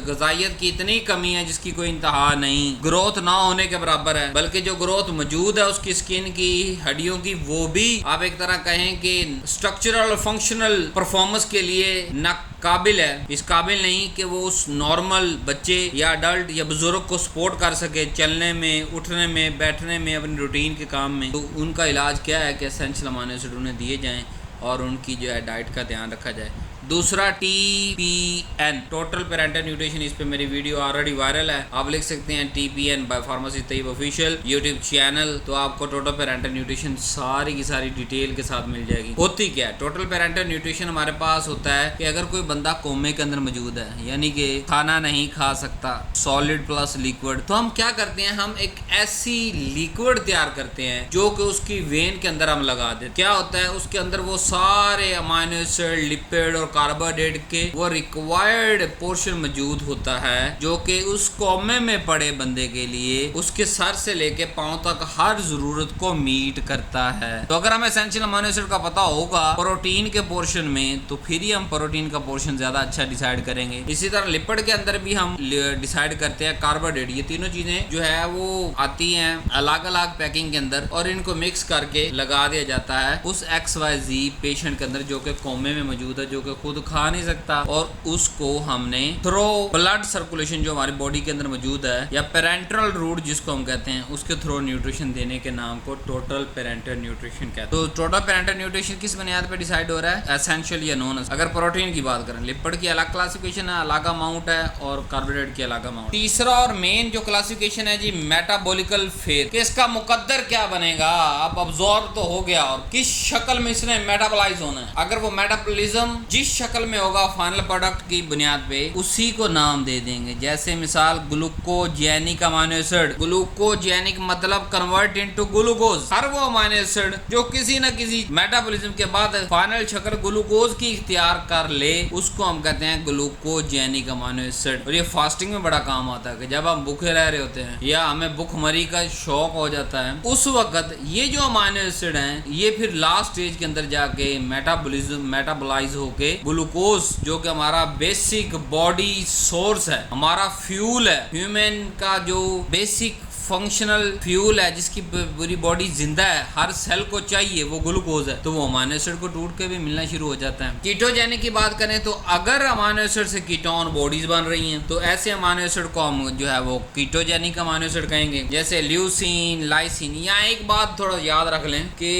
ग़िज़ाइयत की इतनी कमी है जिसकी कोई इंतहा नहीं, ग्रोथ ना होने के बराबर है, बल्कि जो ग्रोथ मौजूद है उसकी स्किन की, हड्डियों की, वो भी आप एक तरह कहें कि स्ट्रक्चरल और फंक्शनल परफॉर्मेंस के लिए न काबिल है, इस काबिल नहीं कि वो उस नॉर्मल बच्चे या अडल्ट या बुजुर्ग को सपोर्ट कर सके चलने में, उठने में, बैठने में, अपनी रूटीन के काम में। तो उनका इलाज क्या है कि एसेंशियल अमीनो एसिड उन्हें दिए जाएं और उनकी जो है डाइट का ध्यान रखा जाए। दूसरा TPN, टोटल पेरेंटल न्यूट्रिशन, इस पे मेरी वीडियो ऑलरेडी वायरल है, आप लिख सकते हैं TPN by pharmacy Taiyab official YouTube channel, तो आपको टोटल पेरेंटल न्यूट्रिशन सारी की सारी डिटेल के साथ मिल जाएगी। होती क्या है टोटल पेरेंटल न्यूट्रिशन? हमारे पास होता है कि अगर कोई बंदा कोमे के अंदर मौजूद है, यानी कि खाना नहीं खा सकता, सॉलिड प्लस लिक्विड, तो हम क्या करते हैं, हम एक ऐसी लिक्विड तैयार करते हैं जो कि उसकी वेन के अंदर हम लगा देते। क्या होता है उसके अंदर वो सारे अमीनो एसिड, लिपिड और कार्बोहाइड्रेट के वो रिक्वायर्ड पोर्शन मौजूद होता है जो कि उस कोमे में पड़े बंदे के लिए उसके सर से लेके पांव तक हर जरूरत को मीट करता है। तो अगर हमें एसेंशियल अमीनो एसिड का पता होगा प्रोटीन के पोर्शन में, तो फिर ही हम प्रोटीन का पोर्शन ज्यादा अच्छा डिसाइड करेंगे। इसी तरह लिपिड के अंदर भी हम डिसाइड करते हैं कार्बोहाइड्रेट, ये तीनों चीजें जो है वो आती हैं अलग अलग पैकिंग के अंदर और इनको मिक्स करके लगा दिया जाता है उस XYZ पेशेंट के अंदर जो कि कोमे में मौजूद है, जो कि खुद खा नहीं सकता, और उसको हमने थ्रो ब्लड सर्कुलेशन जो हमारी बॉडी के अंदर मौजूद है या पेरेंटल रूट जिसको हम कहते हैं, उसके थ्रू न्यूट्रिशन देने के नाम को टोटल पेरेंटल न्यूट्रिशन कहते हैं। तो टोटल पेरेंटल न्यूट्रिशन किस बुनियाद पे डिसाइड हो रहा है, एसेंशियल या नॉन। अगर प्रोटीन की बात करें, लिपिड की अलग क्लासिफिकेशन है, अलग अमाउंट है, और कार्बोहाइड्रेट की अलग अमाउंट। तीसरा और मेन जो क्लासिफिकेशन है जी मेटाबॉलिकल फेज, कि इसका मुकद्दर क्या बनेगा, अब अब्जॉर्ब तो हो गया और किस शक्ल में इसने मेटाबोलाइज होना है। अगर वो मेटाबॉलिज्म जिस जिस शक्ल में होगा फाइनल प्रोडक्ट की बुनियाद पे उसी को नाम दे देंगे। जैसे मिसाल ग्लूकोजेनिक अमाइनो एसिड, ग्लूकोजेनिक मतलब कन्वर्ट इनटू ग्लूकोज। हर वो अमाइनो एसिड जो किसी न किसी मेटाबॉलिज्म के बाद फाइनल शक्ल ग्लूकोज की इख्तियार कर ले उसको हम कहते हैं ग्लूकोजेनिक अमाइनो एसिड। और ये फास्टिंग में बड़ा काम आता है कि जब हम भूखे रह रहे होते हैं या हमें भूखमरी का शौक हो जाता है, उस वक्त ये जो अमाइनो एसिड हैं ये फिर लास्ट स्टेज के अंदर जाके मेटाबोलाइज होके ग्लूकोज जो कि हमारा बेसिक बॉडी सोर्स है, हमारा फ्यूल है, ह्यूमन का जो बेसिक फंक्शनल फ्यूल है जिसकी पूरी बॉडी जिंदा है, हर सेल को चाहिए, वो ग्लूकोज है। तो वो अमाइनो एसिड को टूट के भी मिलना शुरू हो जाता है। कीटोजेनिक की बात करें तो अगर अमाइनो एसिड से कीटोन बॉडीज बन रही हैं तो ऐसे अमाइनो एसिड को हम जो है वो कीटोजेनिक अमाइनो एसिड कहेंगे, जैसे ल्यूसीन, लाइसिन। यहाँ एक बात थोड़ा याद रख लें कि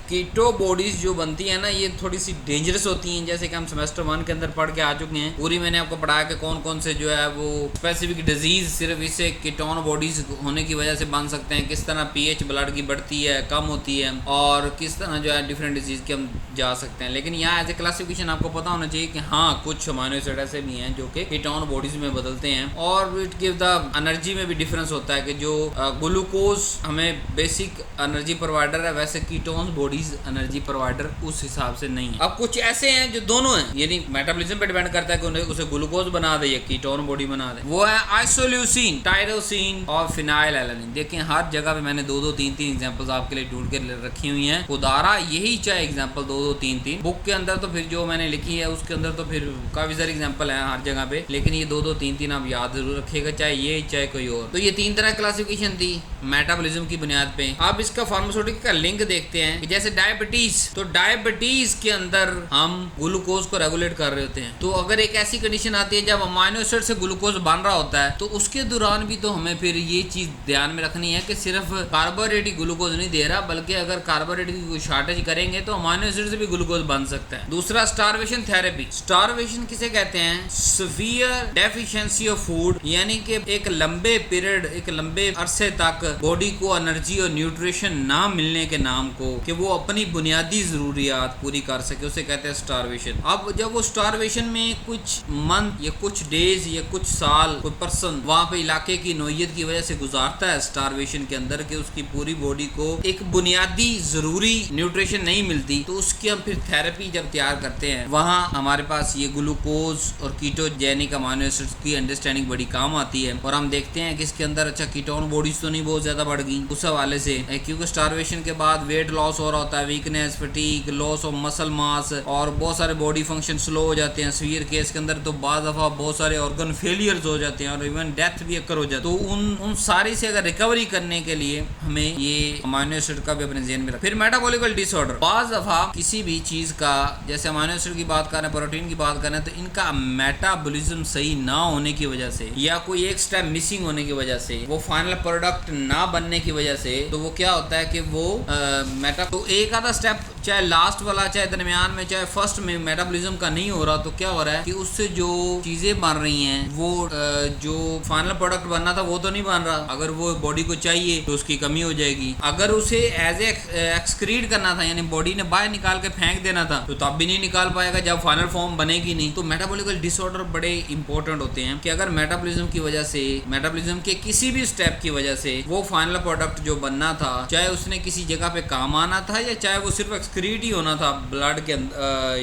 कीटो बॉडीज जो बनती है ना ये थोड़ी सी डेंजरस होती हैं। जैसे कि हम सेमेस्टर 1 के अंदर पढ़ के आ चुके हैं, पूरी मैंने आपको पढ़ाया कि कौन कौन से जो है वो स्पेसिफिक डिजीज सिर्फ इससे कीटोन बॉडीज होने की वजह से बन सकते हैं, किस तरह पीएच ब्लड की बढ़ती है, कम होती है, और किस तरह जो है डिफरेंट डिजीज के हम जा सकते हैं। लेकिन यहाँ एज ए क्लासिफिकेशन आपको पता होना चाहिए कि हाँ कुछ अमाइनो एसिड ऐसे भी हैं जो कि कीटोन बॉडीज में बदलते हैं और इट गिव द एनर्जी में भी डिफरेंस होता है कि जो ग्लूकोज हमें बेसिक एनर्जी प्रोवाइडर है वैसे कीटोन बॉडीज एनर्जी प्रोवाइडर उस हिसाब से नहीं है। अब कुछ ऐसे हैं जो दोनों हैं, यानी मेटाबॉलिज्म पे डिपेंड करता है कि उन्हें उसे ग्लूकोज बना दे या कीटोन बॉडी बना दे। वो है आइसोल्यूसिन, टायरोसिन और फिनाइलएलानिन। देखिए हर जगह पे मैंने 2-2, 3-3 एग्जांपल्स आपके लिए ढूंढ के रखी हुई हैं। खुदारा यही चाहे एग्जांपल 2-2, 3-3 बुक के अंदर, तो फिर जो मैंने लिखी है उसके अंदर तो फिर काफी सारे एग्जांपल हैं हर जगह पे, लेकिन ये 2-2, 3-3 आप याद जरूर रखिएगा, चाहे ये चाहे कोई और। तो ये 3 तरह क्लासिफिकेशन थी मेटाबॉलिज्म की बुनियाद पे। अब इसका फार्मास्यूटिकल का लिंक देखते हैं कि जैसे डायबिटीज, तो डायबिटीज के अंदर हम ग्लूकोज को रेगुलेट कर रहे होते हैं। तो अगर एक ऐसी कंडीशन आती है जब अमाइनो एसिड से ग्लूकोज बन रहा होता है तो उसके दौरान भी तो हमें फिर ये चीज ध्यान में रखनी है कि सिर्फ कार्बोहाइड्रेट ग्लूकोज नहीं दे रहा, बल्कि अगर कार्बोहाइड्रेट की कोई शॉर्टेज करेंगे तो अमाइनो एसिड से भी ग्लूकोज बन सकता है। दूसरा स्टारवेशन थेरेपी। स्टारवेशन किसे कहते हैं? सीवियर डेफिशिएंसी ऑफ फूड, यानी कि एक लंबे पीरियड, एक लंबे अरसे तक बॉडी को एनर्जी और न्यूट्रिशन ना मिलने के नाम को कि वो अपनी बुनियादी जरूरियात पूरी कर सके, उसे कहते हैं स्टारवेशन। अब जब वो स्टारवेशन में कुछ मंथ या कुछ डेज या कुछ साल कोई पर्सन वहां पे इलाके की नोयत की वजह से गुजारता है स्टारवेशन के अंदर कि उसकी पूरी बॉडी को एक बुनियादी जरूरी न्यूट्रिशन नहीं मिलती, तो उसकी हम फिर थेरेपी जब तैयार करते हैं वहां हमारे पास ये ग्लूकोज और कीटोजेनिक अमाइनो एसिड्स की अंडरस्टैंडिंग बड़ी काम आती है। और हम देखते हैं कि इसके अंदर अच्छा कीटोन बॉडीज तो नहीं बहुत ज्यादा बढ़ गई उस हवाले से, क्योंकि स्टारवेशन के बाद वेट लॉस हो रहा होता है, weakness, fatigue, loss of muscle mass और बहुत सारे बॉडी फंक्शन स्लो हो जाते हैं। सीवियर केस के अंदर तो बाद दफा बहुत सारे ऑर्गन फेलियर्स हो जाते हैं और इवन डेथ भी अकर हो जाती है। तो उन सारी से अगर रिकवरी करने के लिए हमें ये अमाइनो एसिड का भी अपने ज़हन में रखना। फिर मेटाबॉलिकल डिसऑर्डर, बाज दफा किसी भी चीज का, जैसे अमाइनो एसिड की बात करें, प्रोटीन की बात करें, तो इनका मेटाबॉलिज्म सही ना होने की वजह से या कोई एक स्टेप मिसिंग होने की वजह से, वो फाइनल प्रोडक्ट ना बनने की वजह से, तो वो क्या होता है कि वो तो एक आधा स्टेप चाहे लास्ट वाला, चाहे दरमियान में, चाहे फर्स्ट में मेटाबॉलिज्म का नहीं हो रहा, तो क्या हो रहा है कि उससे जो चीजें बन रही हैं वो जो फाइनल प्रोडक्ट बनना था वो तो नहीं बन रहा। अगर वो बॉडी को चाहिए तो उसकी कमी हो जाएगी। अगर उसे एज एक्सक्रीट करना था, यानी बॉडी ने बाहर निकाल के फेंक देना था, तो तब भी नहीं निकाल पाएगा जब फाइनल फॉर्म बनेगी नहीं। तो मेटाबॉलिकल डिसऑर्डर बड़े इंपॉर्टेंट होते हैं कि अगर मेटाबॉलिज्म की वजह से, मेटाबॉलिज्म के किसी भी स्टेप की वजह से वो फाइनल प्रोडक्ट जो बनना था, चाहे उसने किसी जगह पे काम आना था या चाहे वो सिर्फ एक्सक्रीट ही होना था ब्लड के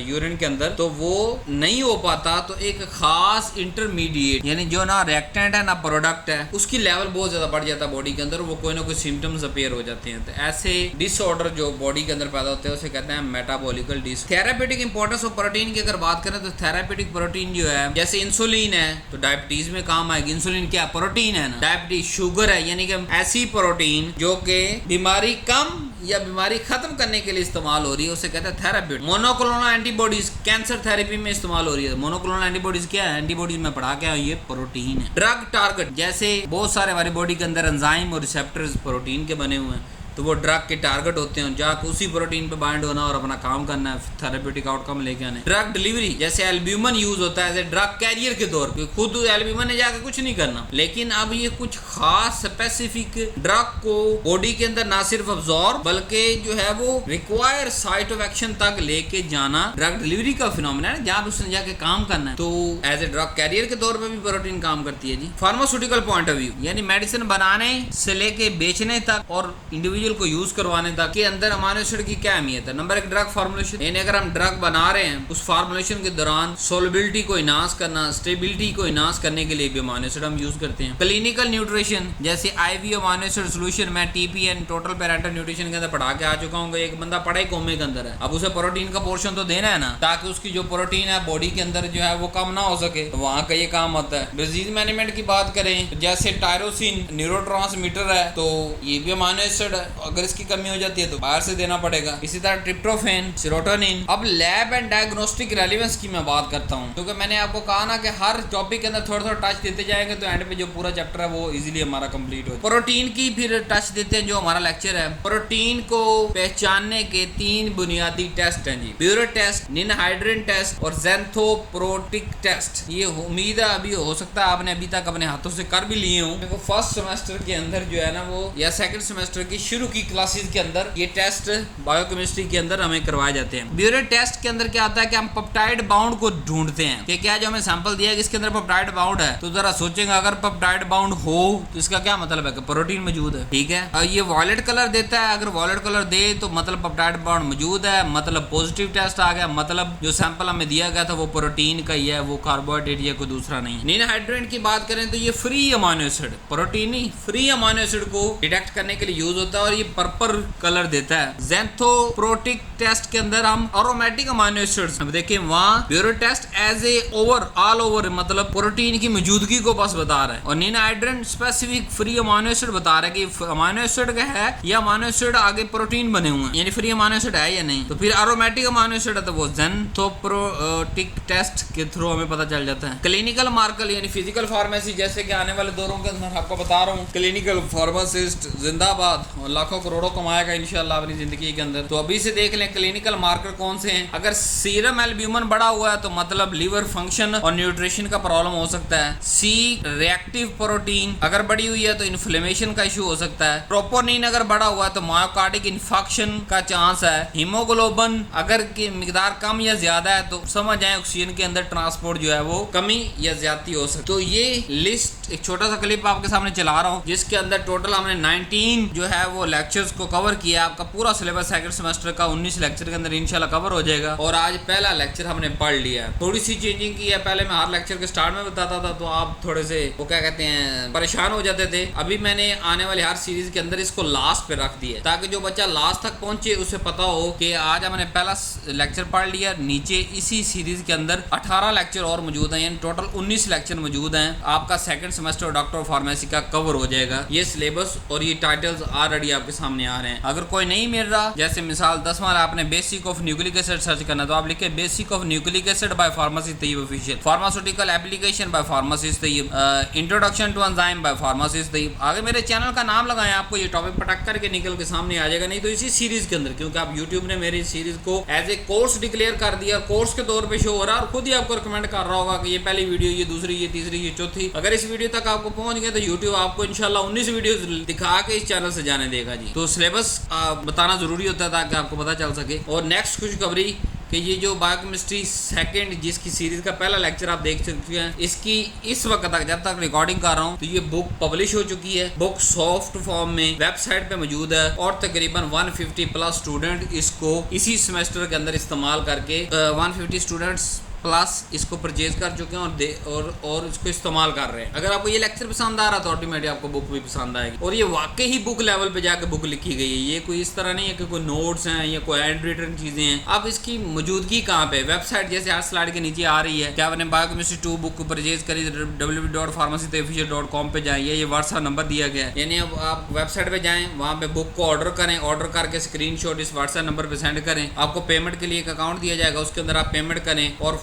यूरिन के अंदर, तो वो नहीं हो पाता, तो एक खास इंटरमीडिएट, यानी जो ना रिएक्टेंट है ना प्रोडक्ट है, उसकी लेवल बहुत ज्यादा बढ़ जाता है बॉडी के अंदर, वो कोई ना कोई सिम्टम्स अपीयर हो जाते हैं। तो ऐसे डिसऑर्डर जो बॉडी के अंदर पैदा होते हैं उसे कहते हैं मेटाबॉलिकल डिस। थेरापेटिक इंपॉर्टेंस ऑफ प्रोटीन की अगर बात करें तो थेरापेटिक प्रोटीन जो है, जैसे इंसुलिन है तो डायबिटीज में काम आएगी। इंसुलिन क्या प्रोटीन है ना, डायबिटीज शुगर है, यानी कि ऐसी प्रोटीन जो कि बीमारी कम या बीमारी खत्म करने के लिए इस्तेमाल हो रही है, उसे कहते हैं therapy. Monoclonal antibodies cancer therapy में इस्तेमाल हो रही है। मोनोक्लोनल एंटीबॉडीज क्या है? एंटीबॉडीज में पढ़ा क्या, ये प्रोटीन है। ड्रग टारगेट, जैसे बहुत सारे हमारी बॉडी के अंदर एंजाइम और रिसेप्टर्स प्रोटीन के बने हुए हैं, तो वो ड्रग के टारगेट होते हैं, जाकर उसी प्रोटीन पे बाइंड होना और अपना काम करना है, थेरेप्यूटिक आउटकम लेके आने। ड्रग डिलीवरी जैसे एल्ब्यूमिन यूज होता है एज ए ड्रग कैरियर के तौर पे, खुद एल्ब्यूमिन ने जाकर कुछ नहीं करना, लेकिन अब ये कुछ खास स्पेसिफिक ड्रग को बॉडी के अंदर ना सिर्फ अब्सॉर्ब बल्कि जो है वो रिक्वायर साइट ऑफ एक्शन तक लेके जाना ड्रग डिलीवरी का फिनोमेना है, जहां उसने जाके काम करना है। तो एज ए ड्रग कैरियर के तौर पे भी प्रोटीन काम करती है जी। फार्मास्यूटिकल पॉइंट ऑफ व्यू यानी मेडिसिन बनाने से लेके बेचने तक और इंडिविजुअल को यूज करवाने तक के अंदर अमीनो एसिड की क्या अहमियत है। नंबर एक, ड्रग फार्मूलेशन, यानी अगर हम ड्रग बना रहे हैं उस फार्मूलेशन के दौरान सोलबिलिटी को इनहांस करना, स्टेबिलिटी को इनहांस करने के लिए भी अमीनो एसिड हम यूज करते हैं। क्लिनिकल न्यूट्रिशन जैसे आईवी अमीनो एसिड सॉल्यूशन, मैं टीपीएन टोटल पैरेंटल न्यूट्रिशन के अंदर पढ़ा के आ चुका हूँ। एक बंदा पढ़े कोमे के अंदर है, अब उसे प्रोटीन का पोर्शन तो देना है ना, ताकि उसकी जो प्रोटीन है बॉडी के अंदर जो है वो कम ना हो सके, तो वहाँ का ये काम होता है। डिजीज मैनेजमेंट की बात करें जैसे टायरोसिन न्यूरोट्रांसमीटर है, तो ये भी अमीनो एसिड है, अगर इसकी कमी हो जाती है तो बाहर से देना पड़ेगा। इसी तरह ट्रिप्टोफेन, सेरोटोनिन। अब लैब एंड डायग्नोस्टिक रेलेवेंस की मैं बात करता हूँ, क्योंकि मैंने आपको कहा ना कि हर टॉपिक के अंदर थोड़ा थोड़ा टच देते जाएंगे तो एंड पे जो पूरा चैप्टर है वो इजीली हमारा कंप्लीट हो। प्रोटीन की फिर टच देते हैं, जो हमारा लेक्चर है। प्रोटीन को पहचानने के 3 बुनियादी टेस्ट हैं जी, ब्यूरेट टेस्ट, निनहाइड्रिन टेस्ट और ज़ैंथोप्रोटिक टेस्ट। ये उम्मीद है अभी हो सकता है आपने अभी तक अपने हाथों से कर भी लिए हों। देखो फर्स्ट सेमेस्टर के अंदर जो है ना वो, या सेकंड सेमेस्टर की शुरू की क्लासेस के अंदर ये टेस्ट बायोकेमिस्ट्री के अंदर हमें करवाए जाते हैं। ब्यूरेट टेस्ट के अंदर क्या आता है कि हम पेप्टाइड बाउंड को ढूंढते हैं कि क्या जो हमें सैंपल दिया है इसके अंदर पेप्टाइड बाउंड है, तो जरा सोचेंगे अगर पेप्टाइड बाउंड हो तो इसका क्या मतलब है कि प्रोटीन मौजूद है, ठीक है। और ये वॉयलेट कलर देता है, अगर वॉयलेट कलर दे तो मतलब पेप्टाइड बाउंड मौजूद है, मतलब पॉजिटिव टेस्ट आ गया, मतलब जो सैंपल हमें दिया गया था वो प्रोटीन का ही है, वो कार्बोहाइड्रेट या कोई दूसरा नहीं। निनहाइड्रेट की बात करें तो ये फ्री अमीनो एसिड, प्रोटीन नहीं फ्री अमीनो एसिड को डिटेक्ट करने के लिए यूज होता है और ये पर्पल कलर देता है। ज़ैंथोप्रोटिक टेस्ट के अंदर हम एरोमेटिक अमीनो एसिड्स, अब देखिए वहाँ biuret test as a all over मतलब प्रोटीन की मौजूदगी को बस बता रहा है, और ninhydrin specific free amino acid बता रहा है कि अमीनो एसिड का है या अमीनो एसिड आगे प्रोटीन बने हुए हैं, यानी फ्री अमीनो एसिड है या नहीं। तो फिर एरोमेटिक अमीनो एसिड है तो वो ज़ैंथोप्रोटिक टेस्ट के थ्रू हमें पता चल जाता है। क्लिनिकल मार्कर यानी फिजिकल फार्मेसी, जैसे कि आने वाले दौरों के अंदर आपको बता रहा हूँ, क्लिनिकल फार्मासिस्ट जिंदाबाद और लाखों करोड़ों कमाएगा इंशाल्लाह अपनी जिंदगी के अंदर। तो अभी से देख लें क्लिनिकल मार्कर कौन से हैं। अगर सीरम एल्ब्यूमिन बढ़ा हुआ है तो मतलब लीवर फंक्शन और न्यूट्रिशन का प्रॉब्लम हो सकता है। सी रिएक्टिव प्रोटीन अगर बढ़ी हुई है तो इन्फ्लेमेशन का इशू हो सकता है। ट्रोपोनिन अगर बढ़ा हुआ है तो मायोकार्डिक इन्फेक्शन का चांस है। हीमोग्लोबिन अगर की मिकदार कम या ज्यादा है तो समझ आए ऑक्सीजन के अंदर ट्रांसपोर्ट जो है वो कमी या ज्यादती हो सकती है। तो ये लिस्ट एक छोटा सा क्लिप आपके सामने चला रहा हूँ जिसके अंदर टोटल हमने 19 जो है वो लेक्चर्स को कवर किया। आपका पूरा सिलेबस सेकंड सेमेस्टर का 19 लेक्चर के अंदर इंशाल्लाह कवर हो जाएगा। और आज पहला लेक्चर हमने पढ़ लिया है। थोड़ी सी चेंजिंग की है, पहले मैं हर लेक्चर के स्टार्ट में बताता था तो आप थोड़े से वो क्या कहते हैं परेशान हो जाते थे। अभी मैंने आने वाली हर सीरीज के अंदर इसको लास्ट पे रख दिया ताकि जो बच्चा लास्ट तक पहुंचे उसे पता हो कि आज हमने पहला लेक्चर पढ़ लिया। नीचे इसी सीरीज के अंदर 18 लेक्चर और मौजूद हैं, यानी टोटल 19 लेक्चर मौजूद हैं। आपका second semester doctor of pharmacy का कवर हो जाएगा। ये सिलेबस और ये टाइटल्स ऑलरेडी आपके सामने आ रहे हैं। अगर कोई नहीं मिल रहा, जैसे मिसाल 10 वाला आपने basic of nucleic acid search करना तो आप लिखे basic of nucleic acid by pharmacist Taiyab official, pharmaceutical application by pharmacist Taiyab, introduction to enzyme by pharmacist Taiyab. आगे मेरे चैनल का नाम लगाएं, आपको ये टॉपिक पटक करके निकल के सामने आ जाएगा। नहीं तो इसी सीरीज के अंदर, क्योंकि आप यूट्यूब ने मेरी सीरीज को एज ए कोर्स डिक्लेयर कर दिया, कोर्स के तौर पे शो हो रहा है और खुद ही आपको रिकमेंड कर रहा होगा कि ये पहली वीडियो, ये दूसरी, ये तीसरी, ये चौथी। अगर इस वीडियो तक आपको पहुंच गए तो यूट्यूब आपको इंशाल्लाह 19 वीडियोस दिखा के इस चैनल से जाने देगा जी। तो सिलेबस बताना जरूरी होता है ताकि आपको पता चल सके। और नेक्स्ट खुशखबरी कि ये जो बायोकेमिस्ट्री सेकंड जिसकी सीरीज का पहला लेक्चर आप देख चुके हैं, इसकी इस वक्त तक जब तक रिकॉर्डिंग कर रहा हूँ तो ये बुक पब्लिश हो चुकी है। बुक सॉफ्ट फॉर्म में वेबसाइट पे मौजूद है और तकरीबन 150 प्लस स्टूडेंट इसको इसी सेमेस्टर के अंदर इस्तेमाल करके 150 स्टूडेंट्स प्लस इसको परचेज कर चुके हैं और इसको इस्तेमाल कर रहे हैं। अगर आपको ये लेक्चर पसंद आ रहा तो ऑटोमेटिक आपको बुक भी पसंद आएगी। और ये वाकई ही बुक लेवल पे जाकर बुक लिखी गई है, ये कोई इस तरह नहीं है कि कोई नोट्स हैं या कोई हैंड रिटन चीजें हैं। अब इसकी मौजूदगी कहाँ पे, वेबसाइट जैसे हर स्लाइड के नीचे आ रही है कि आपने बायोकेमिस्ट्री 2 बुक को परचेज करी www.pharmacyofficial.com पे जाइए, ये व्हाट्सएप नंबर दिया गया है। यानी अब आप वेबसाइट पे जाएं, वहाँ पे बुक को ऑर्डर करें, ऑर्डर करके स्क्रीनशॉट इस व्हाट्सएप नंबर पे सेंड करें। आपको पेमेंट के लिए एक अकाउंट दिया जाएगा, उसके अंदर आप पेमेंट करें और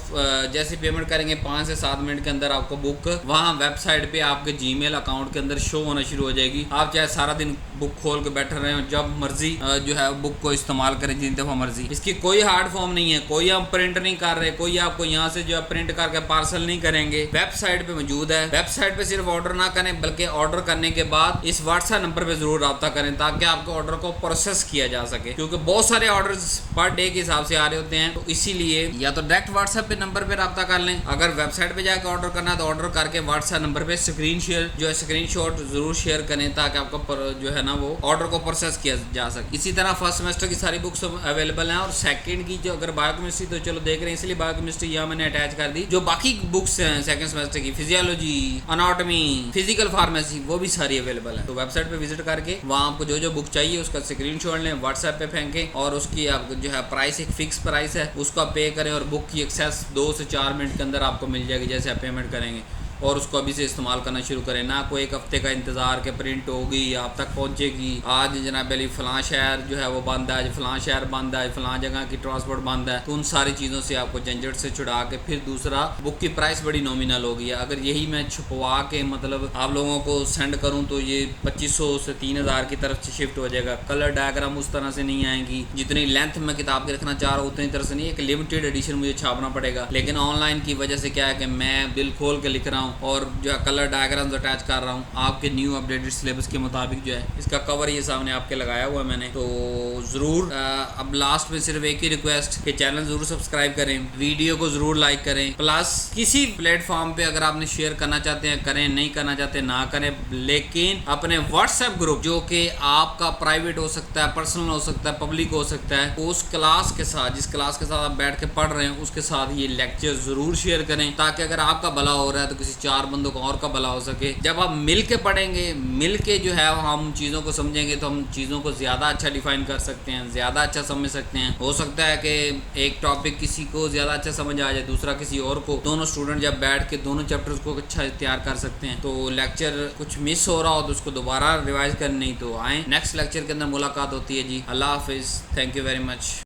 जैसे पेमेंट करेंगे 5 से 7 मिनट के अंदर आपको बुक वहाँ वेबसाइट पे आपके जीमेल अकाउंट के अंदर शो होना शुरू हो जाएगी। आप चाहे सारा दिन बुक खोल के बैठे रहे, जब मर्जी जो है बुक को इस्तेमाल करें जितनी दफ़ा मर्जी। इसकी कोई हार्ड फॉर्म नहीं है, कोई हम प्रिंट नहीं कर रहे, कोई आपको यहाँ से जो है प्रिंट करके पार्सल नहीं करेंगे, वेबसाइट पे मौजूद है। वेबसाइट पे सिर्फ ऑर्डर ना करें बल्कि ऑर्डर करने के बाद इस व्हाट्सएप नंबर पे जरूर रब्ता करें ताकि आपके ऑर्डर को प्रोसेस किया जा सके, क्योंकि बहुत सारे ऑर्डर्स पर डे के हिसाब से आ रहे होते हैं। तो इसीलिए या तो डायरेक्ट व्हाट्सएप पे नंबर पे रब्ता कर लें, अगर वेबसाइट पे जाकर ऑर्डर करना है तो ऑर्डर करके व्हाट्सएप नंबर पे स्क्रीनशॉट जरूर शेयर करें ताकि आपका जो है ना वो ऑर्डर को प्रोसेस किया जा सके। इसी तरह फर्स्ट सेमेस्टर की सारी बुक्स अवेलेबल हैं और सेकंड की जो अगर बायोकेमिस्ट्री तो चलो देख रहे हैं इसलिए बायोकेमिस्ट्री यहाँ मैंने अटैच कर दी। जो बाकी बुक्स हैं सेकंड सेमेस्टर की, फिजियोलॉजी, अनाटॉमी, फिजिकल फार्मेसी, वो भी सारी अवेलेबल है। तो वेबसाइट पे विजिट करके वहाँ आपको जो जो बुक चाहिए उसका स्क्रीनशॉट लें, व्हाट्सएप पे फेंकें और उसकी आपको जो है प्राइस एक फिक्स प्राइस है उसको आप पे करें और बुक की एक्सेस 2 से 4 मिनट के अंदर आपको मिल जाएगी जैसे आप पेमेंट करेंगे। और उसको अभी से इस्तेमाल करना शुरू करें, ना कोई एक हफ्ते का इंतज़ार के प्रिंट होगी आप तक पहुंचेगी। आज जनाब अली फ़लाँ शहर जो है वो बंद है, आज फ़लाँ शहर बंद है, फ़लाँ जगह की ट्रांसपोर्ट बंद है। तो उन सारी चीज़ों से आपको झंझट से छुड़ा के फिर दूसरा बुक की प्राइस बड़ी नॉमिनल होगी। अगर यही मैं छुपवा के मतलब आप लोगों को सेंड करूँ तो ये 2500 से 3000 की तरफ से शिफ्ट हो जाएगा। कलर डायग्राम उस तरह से नहीं आएंगी, जितनी लेंथ में किताब के रखना चाह रहा हूँ उतनी तरह से नहीं। एक लिमिटेड एडिशन मुझे छापना पड़ेगा, लेकिन ऑनलाइन की वजह से क्या है कि मैं दिल खोल के लिख रहा हूँ और जो है कलर डायग्राम्स अटैच कर रहा हूँ आपके न्यू अपडेटेड सिलेबस के मुताबिक। जो है इसका कवर ये सामने आपके लगाया हुआ है मैंने। तो ज़रूर अब लास्ट में सिर्फ एक ही रिक्वेस्ट कि चैनल ज़रूर सब्सक्राइब करें, वीडियो को ज़रूर लाइक करें, प्लस किसी प्लेटफॉर्म पे अगर आपने शेयर करना चाहते हैं करें, नहीं करना चाहते ना करें, लेकिन अपने व्हाट्सएप ग्रुप जो कि आपका प्राइवेट हो सकता है, पर्सनल हो सकता है, पब्लिक हो सकता है, उस क्लास के साथ जिस क्लास के साथ आप बैठ के पढ़ रहे हैं उसके साथ ये लेक्चर ज़रूर शेयर करें ताकि अगर आपका भला हो रहा है तो किसी 4 बंदों को और का भला हो सके। जब आप मिल के पढ़ेंगे, मिल के जो है हम चीज़ों को समझेंगे तो हम चीज़ों को ज़्यादा अच्छा डिफाइन कर सकते हैं, ज़्यादा अच्छा समझ सकते हैं। हो सकता है कि एक टॉपिक किसी को ज़्यादा अच्छा समझ आ जाए, दूसरा किसी और को। दोनों स्टूडेंट जब बैठ के दोनों चैप्टर्स को अच्छा तैयार कर सकते हैं। तो लेक्चर कुछ मिस हो रहा हो तो उसको दोबारा रिवाइज करनी, तो आए नेक्स्ट लेक्चर के अंदर मुलाकात होती है जी। अल्लाह हाफिज़, थैंक यू वेरी मच।